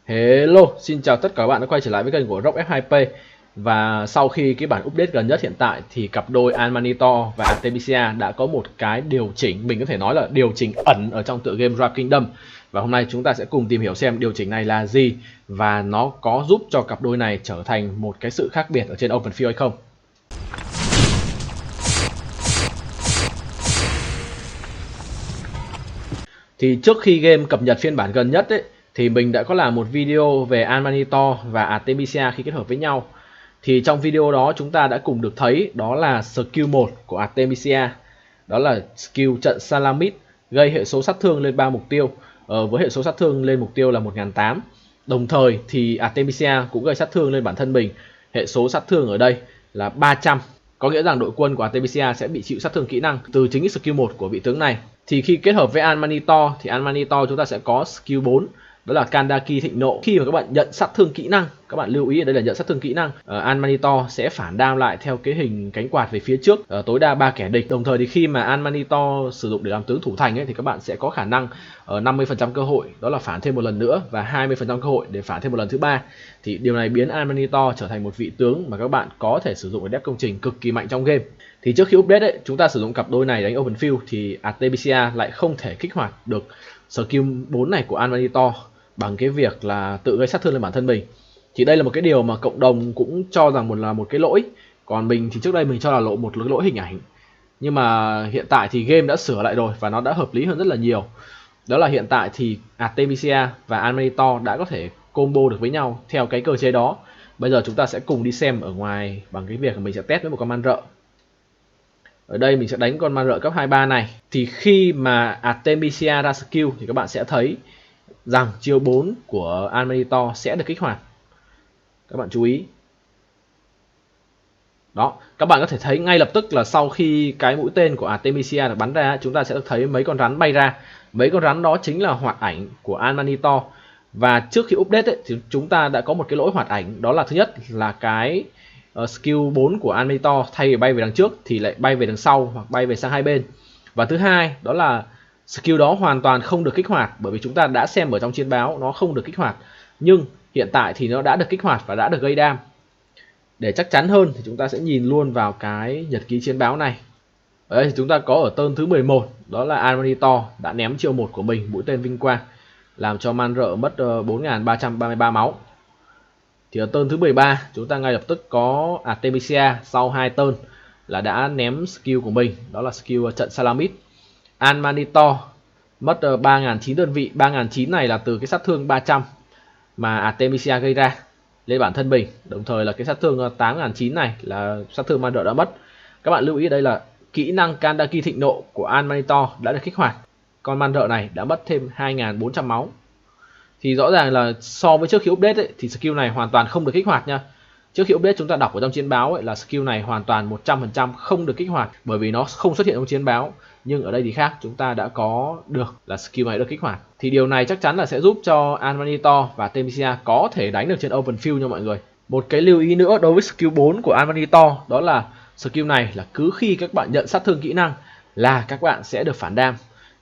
Hello, xin chào tất cả các bạn đã quay trở lại với kênh của Rock F2P. Và sau khi cái bản update gần nhất hiện tại thì cặp đôi Amanito và Artemisia đã có một cái điều chỉnh, mình có thể nói là điều chỉnh ẩn ở trong tựa game Dragon Kingdom. Và hôm nay chúng ta sẽ cùng tìm hiểu xem điều chỉnh này là gì và nó có giúp cho cặp đôi này trở thành một cái sự khác biệt ở trên Open Field hay không. Thì trước khi game cập nhật phiên bản gần nhất ấy, thì mình đã có làm một video về Amanito và Artemisia khi kết hợp với nhau. Thì trong video đó chúng ta đã cùng được thấy đó là skill 1 của Artemisia. Đó là skill trận Salamit, gây hệ số sát thương lên 3 mục tiêu với hệ số sát thương lên mục tiêu là 1008. Đồng thời thì Artemisia cũng gây sát thương lên bản thân mình. Hệ số sát thương ở đây là 300. Có nghĩa rằng đội quân của Artemisia sẽ bị chịu sát thương kỹ năng từ chính skill 1 của vị tướng này. Thì khi kết hợp với Amanito thì Amanito chúng ta sẽ có skill 4, đó là Kandaki Thịnh Nộ. Khi mà các bạn nhận sát thương kỹ năng, các bạn lưu ý ở đây là nhận sát thương kỹ năng, Amanito sẽ phản đam lại theo cái hình cánh quạt về phía trước, tối đa 3 kẻ địch. Đồng thời thì khi mà Amanito sử dụng để làm tướng thủ thành ấy, thì các bạn sẽ có khả năng 50% cơ hội đó là phản thêm một lần nữa và 20% cơ hội để phản thêm một lần thứ ba. Thì điều này biến Amanito trở thành một vị tướng mà các bạn có thể sử dụng để đép công trình cực kỳ mạnh trong game. Thì trước khi update ấy, chúng ta sử dụng cặp đôi này đánh Open Field thì Artemisia lại không thể kích hoạt được skill 4 này của Amanito bằng cái việc là tự gây sát thương lên bản thân mình. Thì đây là một cái điều mà cộng đồng cũng cho rằng là một cái lỗi. Còn mình thì trước đây mình cho là một lỗi hình ảnh. Nhưng mà hiện tại thì game đã sửa lại rồi và nó đã hợp lý hơn rất là nhiều. Đó là hiện tại thì Artemisia và Amanito đã có thể combo được với nhau theo cái cơ chế đó. Bây giờ chúng ta sẽ cùng đi xem ở ngoài bằng cái việc mình sẽ test với một con man rợ. Ở đây mình sẽ đánh con man rợ cấp 23 này. Thì khi mà Artemisia ra skill thì các bạn sẽ thấy rằng chiêu 4 của Amanito sẽ được kích hoạt. Các bạn chú ý. Đó, các bạn có thể thấy ngay lập tức là sau khi cái mũi tên của Artemisia được bắn ra, chúng ta sẽ thấy mấy con rắn bay ra. Mấy con rắn đó chính là hoạt ảnh của Amanito. Và trước khi update ấy, thì chúng ta đã có một cái lỗi hoạt ảnh. Đó là thứ nhất là cái skill 4 của Amanito thay vì bay về đằng trước thì lại bay về đằng sau hoặc bay về sang hai bên. Và thứ hai đó là skill đó hoàn toàn không được kích hoạt, bởi vì chúng ta đã xem ở trong chiến báo nó không được kích hoạt. Nhưng hiện tại thì nó đã được kích hoạt và đã được gây đam. Để chắc chắn hơn thì chúng ta sẽ nhìn luôn vào cái nhật ký chiến báo này. Ở đây thì chúng ta có ở turn thứ 11, đó là Amanito đã ném chiêu 1 của mình, mũi tên vinh quang, làm cho man rợ mất 4333 máu. Thì ở turn thứ 13 chúng ta ngay lập tức có Artemisia sau 2 turn là đã ném skill của mình, đó là skill trận Salamit. Amanito mất 3.900 đơn vị. 3.900 này là từ cái sát thương 300 mà Artemisia gây ra lên bản thân mình. Đồng thời là cái sát thương 8.900 này là sát thương man rợ đã mất. Các bạn lưu ý ở đây là kỹ năng Kandaki Thịnh Nộ của Amanito đã được kích hoạt. Con man rợ này đã mất thêm 2.400 máu. Thì rõ ràng là so với trước khi update ấy, thì skill này hoàn toàn không được kích hoạt nha. Trước khi update chúng ta đọc ở trong chiến báo ấy, là skill này hoàn toàn 100% không được kích hoạt, bởi vì nó không xuất hiện trong chiến báo. Nhưng ở đây thì khác, chúng ta đã có được là skill này được kích hoạt. Thì điều này chắc chắn là sẽ giúp cho Amanito và Artemisia có thể đánh được trên Open Field nha mọi người. Một cái lưu ý nữa đối với skill 4 của Amanito, đó là skill này là cứ khi các bạn nhận sát thương kỹ năng là các bạn sẽ được phản đam.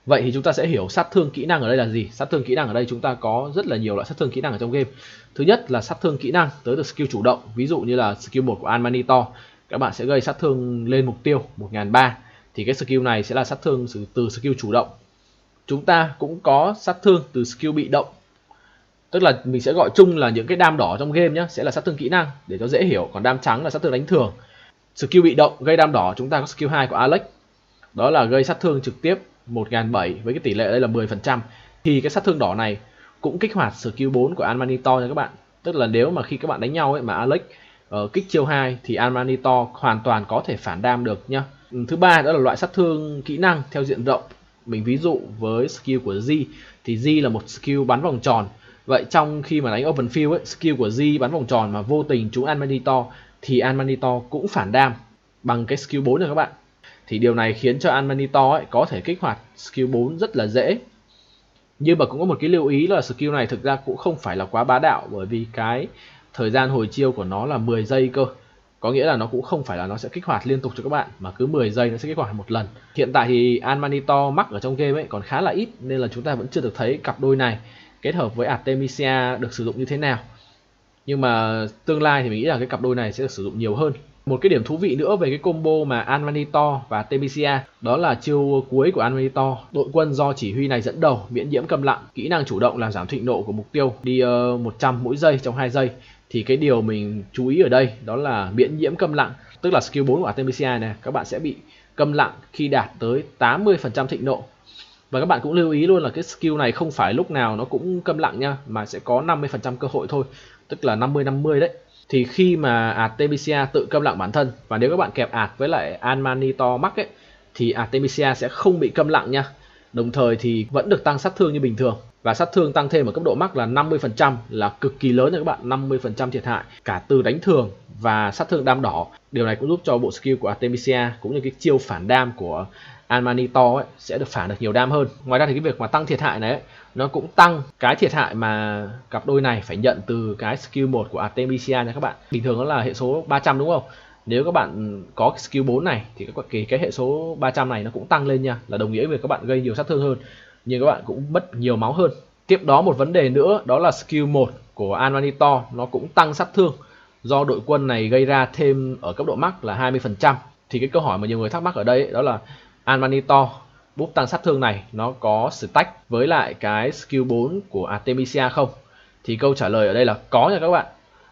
Vậy thì chúng ta sẽ hiểu sát thương kỹ năng ở đây là gì. Sát thương kỹ năng ở đây chúng ta có rất là nhiều loại sát thương kỹ năng ở trong game. Thứ nhất là sát thương kỹ năng tới từ skill chủ động. Ví dụ như là skill 1 của Amanito, các bạn sẽ gây sát thương lên mục tiêu 1003. Thì cái skill này sẽ là sát thương từ skill chủ động. Chúng ta cũng có sát thương từ skill bị động. Tức là mình sẽ gọi chung là những cái đam đỏ trong game nhé, sẽ là sát thương kỹ năng để cho dễ hiểu. Còn đam trắng là sát thương đánh thường. Skill bị động gây đam đỏ chúng ta có skill 2 của Alex. Đó là gây sát thương trực tiếp 1007 với cái tỷ lệ ở đây là 10%. Thì cái sát thương đỏ này cũng kích hoạt skill 4 của Amanito nha các bạn. Tức là nếu mà khi các bạn đánh nhau ấy mà Alex kích chiêu 2 thì Amanito hoàn toàn có thể phản đam được nhá. Thứ ba đó là loại sát thương kỹ năng theo diện rộng. Mình ví dụ với skill của Z thì Z là một skill bắn vòng tròn. Vậy trong khi mà đánh Open Field ấy, skill của Z bắn vòng tròn mà vô tình trúng Amanito thì Amanito cũng phản đam bằng cái skill 4 này các bạn. Thì điều này khiến cho Amanito ấy có thể kích hoạt skill 4 rất là dễ. Nhưng mà cũng có một cái lưu ý là skill này thực ra cũng không phải là quá bá đạo, bởi vì cái thời gian hồi chiêu của nó là 10 giây cơ. Có nghĩa là nó cũng không phải là nó sẽ kích hoạt liên tục cho các bạn, mà cứ 10 giây nó sẽ kích hoạt một lần. Hiện tại thì Amanito mắc ở trong game ấy còn khá là ít, nên là chúng ta vẫn chưa được thấy cặp đôi này kết hợp với Artemisia được sử dụng như thế nào. Nhưng mà tương lai thì mình nghĩ là cái cặp đôi này sẽ được sử dụng nhiều hơn. Một cái điểm thú vị nữa về cái combo mà Anvanitor và Artemisia đó là chiêu cuối của Anvanitor. Đội quân do chỉ huy này dẫn đầu miễn nhiễm câm lặng, kỹ năng chủ động làm giảm thịnh nộ của mục tiêu đi 100 mỗi giây trong 2 giây. Thì cái điều mình chú ý ở đây đó là miễn nhiễm câm lặng, tức là skill 4 của Artemisia này các bạn sẽ bị câm lặng khi đạt tới 80% thịnh nộ. Và các bạn cũng lưu ý luôn là cái skill này không phải lúc nào nó cũng câm lặng nha, mà sẽ có 50% cơ hội thôi, tức là 50-50 đấy. Thì khi mà Artemisia tự câm lặng bản thân, và nếu các bạn kẹp ạt với lại Anvanitor Max ấy, thì Artemisia sẽ không bị câm lặng nha. Đồng thời thì vẫn được tăng sát thương như bình thường. Và sát thương tăng thêm ở cấp độ max là 50%, là cực kỳ lớn cho các bạn, 50% thiệt hại cả từ đánh thường và sát thương đam đỏ. Điều này cũng giúp cho bộ skill của Artemisia cũng như cái chiêu phản đam của Anvanitor ấy sẽ được phản được nhiều đam hơn. Ngoài ra thì cái việc mà tăng thiệt hại này ấy, nó cũng tăng cái thiệt hại mà cặp đôi này phải nhận từ cái skill 1 của Artemisia nha các bạn. Bình thường nó là hệ số 300 đúng không? Nếu các bạn có cái skill 4 này thì cái hệ số 300 này nó cũng tăng lên nha, là đồng nghĩa với các bạn gây nhiều sát thương hơn, nhưng các bạn cũng mất nhiều máu hơn. Tiếp đó một vấn đề nữa đó là skill 1 của Anvanitor nó cũng tăng sát thương do đội quân này gây ra thêm ở cấp độ max là 20%. Thì cái câu hỏi mà nhiều người thắc mắc ở đây ấy, đó là Anvanitor búp tăng sát thương này nó có stack với lại cái skill 4 của Artemisia không? Thì câu trả lời ở đây là có nha các bạn.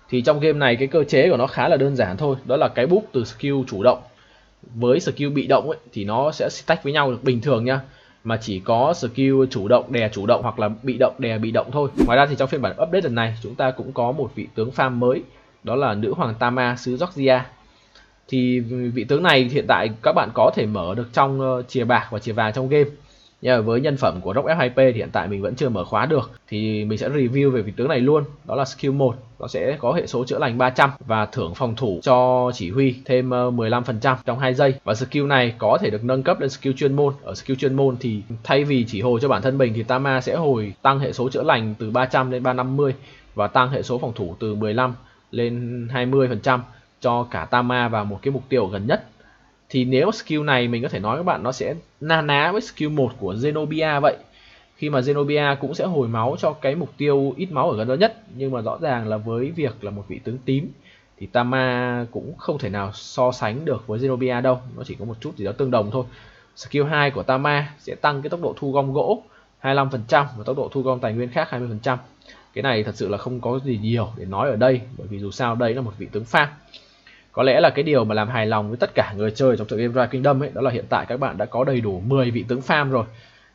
Thì trong game này cái cơ chế của nó khá là đơn giản thôi, đó là cái búp từ skill chủ động với skill bị động ấy, thì nó sẽ stack với nhau được bình thường nha, mà chỉ có skill chủ động hoặc là bị động đè bị động thôi. Ngoài ra thì trong phiên bản update lần này chúng ta cũng có một vị tướng farm mới, đó là nữ hoàng Tama xứ Georgia. Thì vị tướng này hiện tại các bạn có thể mở được trong chìa bạc và chìa vàng trong game. Nhưng mà với nhân phẩm của Rock F2P thì hiện tại mình vẫn chưa mở khóa được. Thì mình sẽ review về vị tướng này luôn. Đó là skill 1, nó sẽ có hệ số chữa lành 300 và thưởng phòng thủ cho chỉ huy thêm 15% trong 2 giây. Và skill này có thể được nâng cấp lên skill chuyên môn. Ở skill chuyên môn thì thay vì chỉ hồi cho bản thân mình thì Tama sẽ hồi tăng hệ số chữa lành từ 300 lên 350 và tăng hệ số phòng thủ từ 15 lên 20% cho cả Tama và một cái mục tiêu gần nhất. Thì nếu skill này mình có thể nói các bạn nó sẽ na ná với skill 1 của Zenobia vậy. Khi mà Zenobia cũng sẽ hồi máu cho cái mục tiêu ít máu ở gần đó nhất, nhưng mà rõ ràng là với việc là một vị tướng tím thì Tama cũng không thể nào so sánh được với Zenobia đâu, nó chỉ có một chút gì đó tương đồng thôi. Skill 2 của Tama sẽ tăng cái tốc độ thu gom gỗ 25% và tốc độ thu gom tài nguyên khác 20%. Cái này thật sự là không có gì nhiều để nói ở đây, bởi vì dù sao đây là một vị tướng farm. Có lẽ là cái điều mà làm hài lòng với tất cả người chơi trong tựa game Rise Kingdom ấy, đó là hiện tại các bạn đã có đầy đủ 10 vị tướng farm rồi.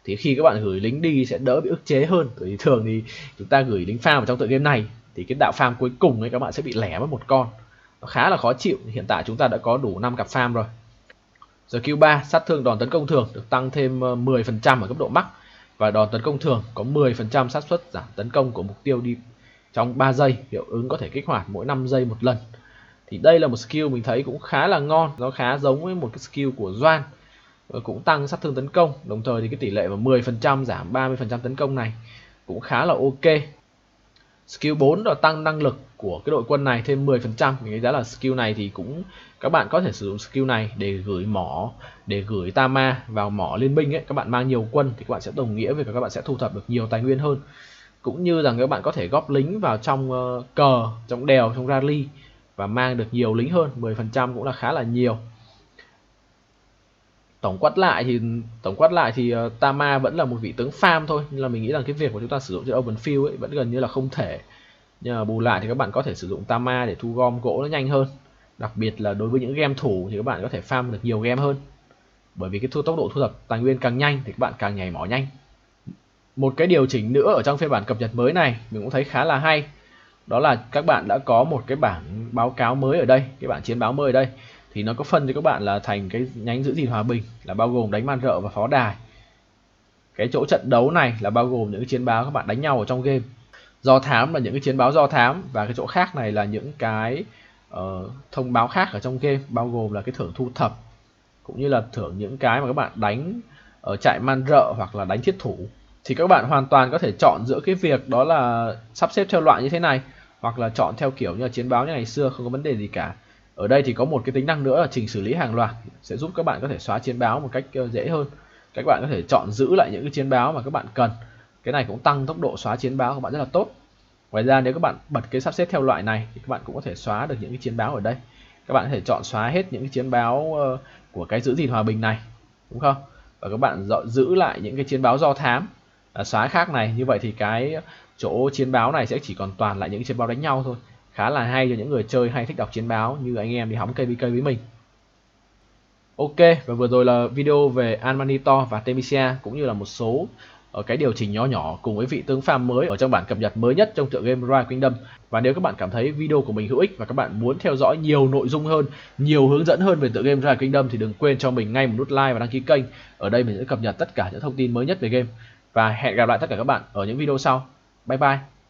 Thì khi các bạn gửi lính đi sẽ đỡ bị ức chế hơn. Bởi vì thường thì chúng ta gửi lính farm vào trong tựa game này thì cái đạo farm cuối cùng ấy các bạn sẽ bị lẻ mất một con. Nó khá là khó chịu. Hiện tại chúng ta đã có đủ 5 cặp farm rồi. Rồi Q3, sát thương đòn tấn công thường được tăng thêm 10% ở cấp độ max. Và đòn tấn công thường có 10% xác suất giảm tấn công của mục tiêu đi trong 3 giây. Hiệu ứng có thể kích hoạt mỗi 5 giây một lần. Thì đây là một skill mình thấy cũng khá là ngon, nó khá giống với một cái skill của Doan, cũng tăng sát thương tấn công, đồng thời thì cái tỷ lệ mà 10% giảm 30% tấn công này cũng khá là ok. Skill 4 là tăng năng lực của cái đội quân này thêm 10%. Mình nghĩ là skill này thì cũng các bạn có thể sử dụng skill này để gửi mỏ, để gửi Tama vào mỏ liên minh ấy. Các bạn mang nhiều quân thì các bạn sẽ đồng nghĩa với các bạn sẽ thu thập được nhiều tài nguyên hơn, cũng như rằng các bạn có thể góp lính vào trong cờ, trong đèo, trong rally và mang được nhiều lính hơn. 10% cũng là khá là nhiều. Tổng quát lại thì Tama vẫn là một vị tướng farm thôi, nên là mình nghĩ rằng cái việc của chúng ta sử dụng trên open field ấy vẫn gần như là không thể. Nhưng mà bù lại thì các bạn có thể sử dụng Tama để thu gom gỗ nó nhanh hơn, đặc biệt là đối với những game thủ thì các bạn có thể farm được nhiều game hơn, bởi vì cái tốc độ thu thập tài nguyên càng nhanh thì các bạn càng nhảy mỏ nhanh. Một cái điều chỉnh nữa ở trong phiên bản cập nhật mới này mình cũng thấy khá là hay, đó là các bạn đã có một cái bảng báo cáo mới ở đây, cái bảng chiến báo mới ở đây thì nó có phân cho các bạn là thành cái nhánh giữ gìn hòa bình, là bao gồm đánh man rợ và pháo đài. Cái chỗ trận đấu này là bao gồm những cái chiến báo các bạn đánh nhau ở trong game. Do thám là những cái chiến báo do thám, và cái chỗ khác này là những cái thông báo khác ở trong game, bao gồm là cái thưởng thu thập cũng như là thưởng những cái mà các bạn đánh ở trại man rợ hoặc là đánh thiết thủ. Thì các bạn hoàn toàn có thể chọn giữa cái việc đó là sắp xếp theo loại như thế này, hoặc là chọn theo kiểu như là chiến báo như ngày xưa, không có vấn đề gì cả. Ở đây thì có một cái tính năng nữa là chỉnh xử lý hàng loạt, sẽ giúp các bạn có thể xóa chiến báo một cách dễ hơn. Các bạn có thể chọn giữ lại những cái chiến báo mà các bạn cần, Cái này cũng tăng tốc độ xóa chiến báo của bạn rất là tốt. Ngoài ra nếu các bạn bật cái sắp xếp theo loại này thì các bạn cũng có thể xóa được những cái chiến báo ở đây. Các bạn có thể chọn xóa hết những cái chiến báo của cái giữ gìn hòa bình này, đúng không? Và các bạn giữ lại những cái chiến báo do thám, xóa khác này. Như vậy thì cái chỗ chiến báo này sẽ chỉ còn toàn lại những chiến báo đánh nhau thôi. Khá là hay cho những người chơi hay thích đọc chiến báo như anh em đi hóng KVK với mình. Ok, và vừa rồi là video về Amanito và Artemisia cũng như là một số cái điều chỉnh nhỏ nhỏ cùng với vị tướng farm mới ở trong bản cập nhật mới nhất trong tựa game Rise Kingdom. Và nếu các bạn cảm thấy video của mình hữu ích và các bạn muốn theo dõi nhiều nội dung hơn, nhiều hướng dẫn hơn về tựa game Rise Kingdom thì đừng quên cho mình ngay một nút like và đăng ký kênh. Ở đây mình sẽ cập nhật tất cả những thông tin mới nhất về game. Và hẹn gặp lại tất cả các bạn ở những video sau. Bye bye.